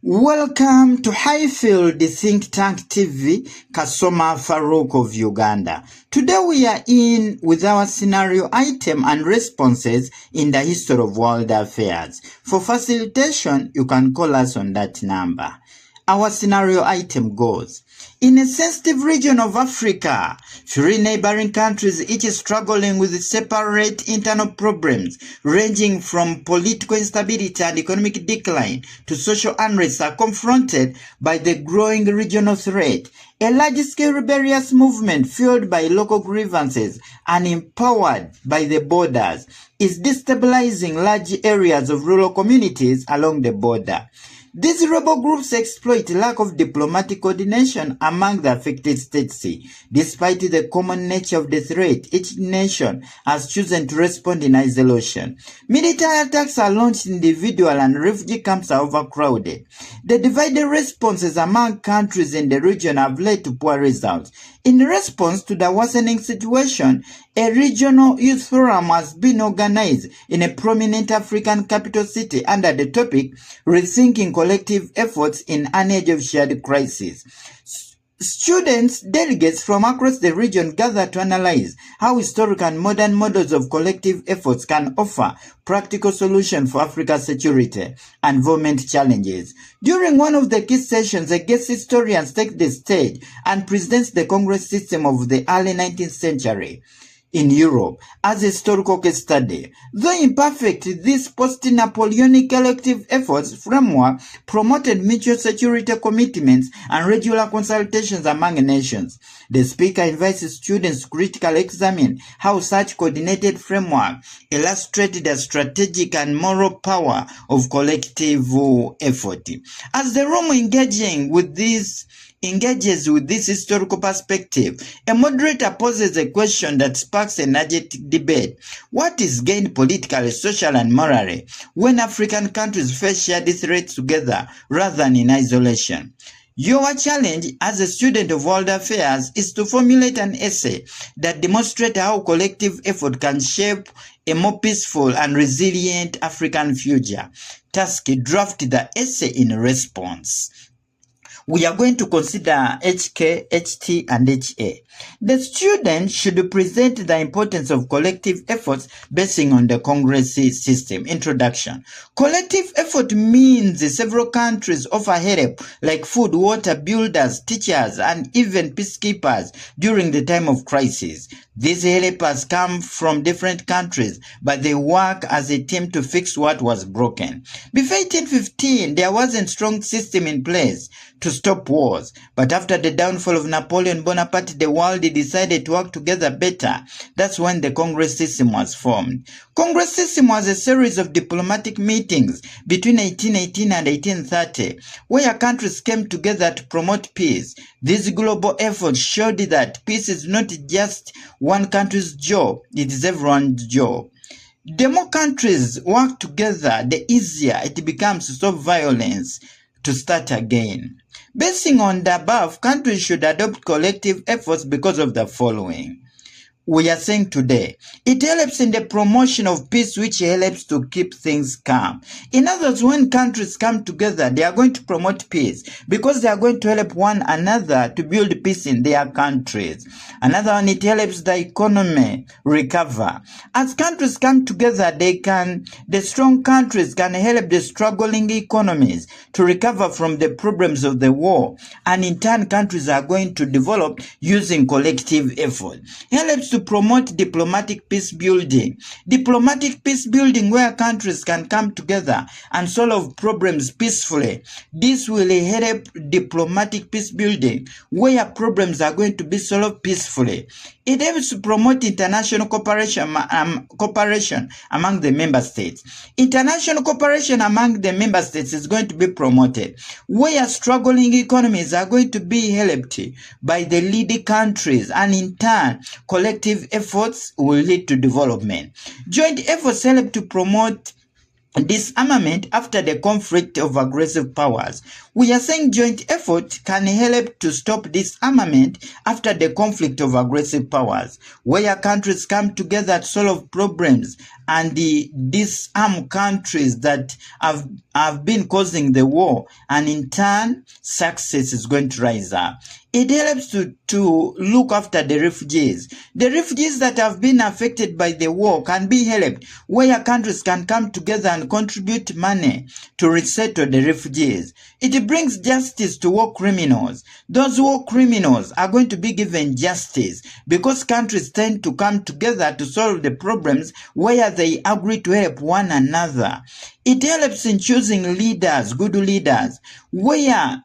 Welcome to Highfield Think Tank TV, Kasoma Farouk of Uganda. Today we are in with our scenario item and responses in the history of world affairs. For facilitation, you can call us on that number. Our scenario item goes: in a sensitive region of Africa, 3 neighboring countries, each struggling with separate internal problems ranging from political instability and economic decline to social unrest, are confronted by the growing regional threat. A large-scale rebellious movement fueled by local grievances and empowered by the borders is destabilizing large areas of rural communities along the border. These rebel groups exploit lack of diplomatic coordination among the affected states. Despite the common nature of the threat, each nation has chosen to respond in isolation. Military attacks are launched, individual and refugee camps are overcrowded. The divided responses among countries in the region have led to poor results. In response to the worsening situation, a regional youth forum has been organized in a prominent African capital city under the topic Rethinking Collective Efforts in an Age of Shared Crisis. Students, delegates from across the region gather to analyze how historic and modern models of collective efforts can offer practical solutions for Africa's security and environment challenges. During one of the key sessions, a guest historian takes the stage and presents the Congress system of the early 19th century in Europe as a historical case study. Though imperfect, this post-Napoleonic collective efforts framework promoted mutual security commitments and regular consultations among nations. The speaker invites students to critically examine how such coordinated framework illustrated the strategic and moral power of collective effort. As the room engages with this historical perspective, a moderator poses a question that sparks energetic debate. What is gained politically, socially, and morally when African countries face shared threats together rather than in isolation? Your challenge as a student of world affairs is to formulate an essay that demonstrates how collective effort can shape a more peaceful and resilient African future. Task: draft the essay in response. We are going to consider HK, HT, and HA. The student should present the importance of collective efforts basing on the Congress system. Introduction. Collective effort means several countries offer help like food, water, builders, teachers, and even peacekeepers during the time of crisis. These helpers come from different countries, but they work as a team to fix what was broken. Before 1815, there wasn't a strong system in place to stop wars, but after the downfall of Napoleon Bonaparte, the world decided to work together better. That's when the Congress system was formed. Congress system was a series of diplomatic meetings between 1818 and 1830, where countries came together to promote peace. These global efforts showed that peace is not just one country's job, it is everyone's job. The more countries work together, the easier it becomes to stop violence to start again. Basing on the above, countries should adopt collective efforts because of the following. We are saying today, it helps in the promotion of peace, which helps to keep things calm. In other words, when countries come together, they are going to promote peace because they are going to help one another to build peace in their countries. Another one, it helps the economy recover. As countries come together, the strong countries can help the struggling economies to recover from the problems of the war. And in turn, countries are going to develop using collective effort. Helps to promote diplomatic peace building. Diplomatic peace building where countries can come together and solve problems peacefully. This will help diplomatic peace building where problems are going to be solved peacefully. It helps to promote international cooperation among the member states. International cooperation among the member states is going to be promoted, where struggling economies are going to be helped by the leading countries, and in turn, collective efforts will lead to development. Joint efforts help to promote disarmament after the conflict of aggressive powers. We are saying joint effort can help to stop disarmament after the conflict of aggressive powers, where countries come together to solve problems and disarm countries that have been causing the war, and in turn, success is going to rise up. It helps to look after the refugees. The refugees that have been affected by the war can be helped, where countries can come together and contribute money to resettle the refugees. It brings justice to war criminals. Those war criminals are going to be given justice because countries tend to come together to solve the problems where they agree to help one another. It helps in choosing leaders, good leaders, where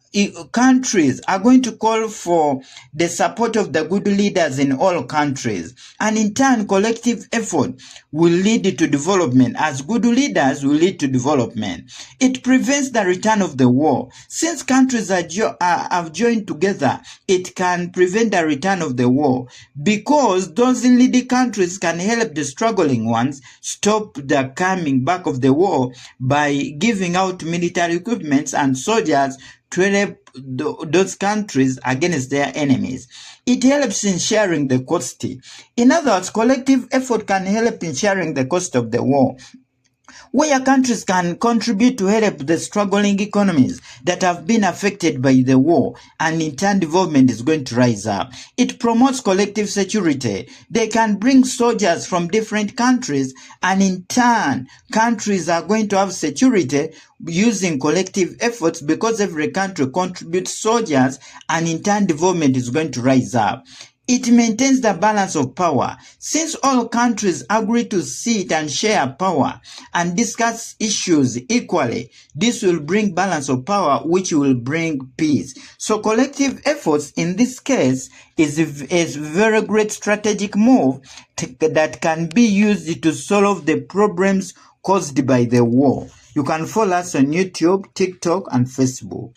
countries are going to call for the support of the good leaders in all countries. And in turn, collective effort will lead to development, as good leaders will lead to development. It prevents the return of the war. Since countries have joined together, it can prevent the return of the war, because those leading countries can help the struggling ones stop the coming back of the war by giving out military equipment and soldiers to help those countries against their enemies. It helps in sharing the cost. In other words, collective effort can help in sharing the cost of the war, where countries can contribute to help the struggling economies that have been affected by the war, and in turn development is going to rise up. It promotes collective security. They can bring soldiers from different countries, and in turn countries are going to have security using collective efforts, because every country contributes soldiers, and in turn development is going to rise up. It maintains the balance of power. Since all countries agree to sit and share power and discuss issues equally, this will bring balance of power, which will bring peace. So collective efforts in this case is a very great strategic move that can be used to solve the problems caused by the war. You can follow us on YouTube, TikTok, and Facebook.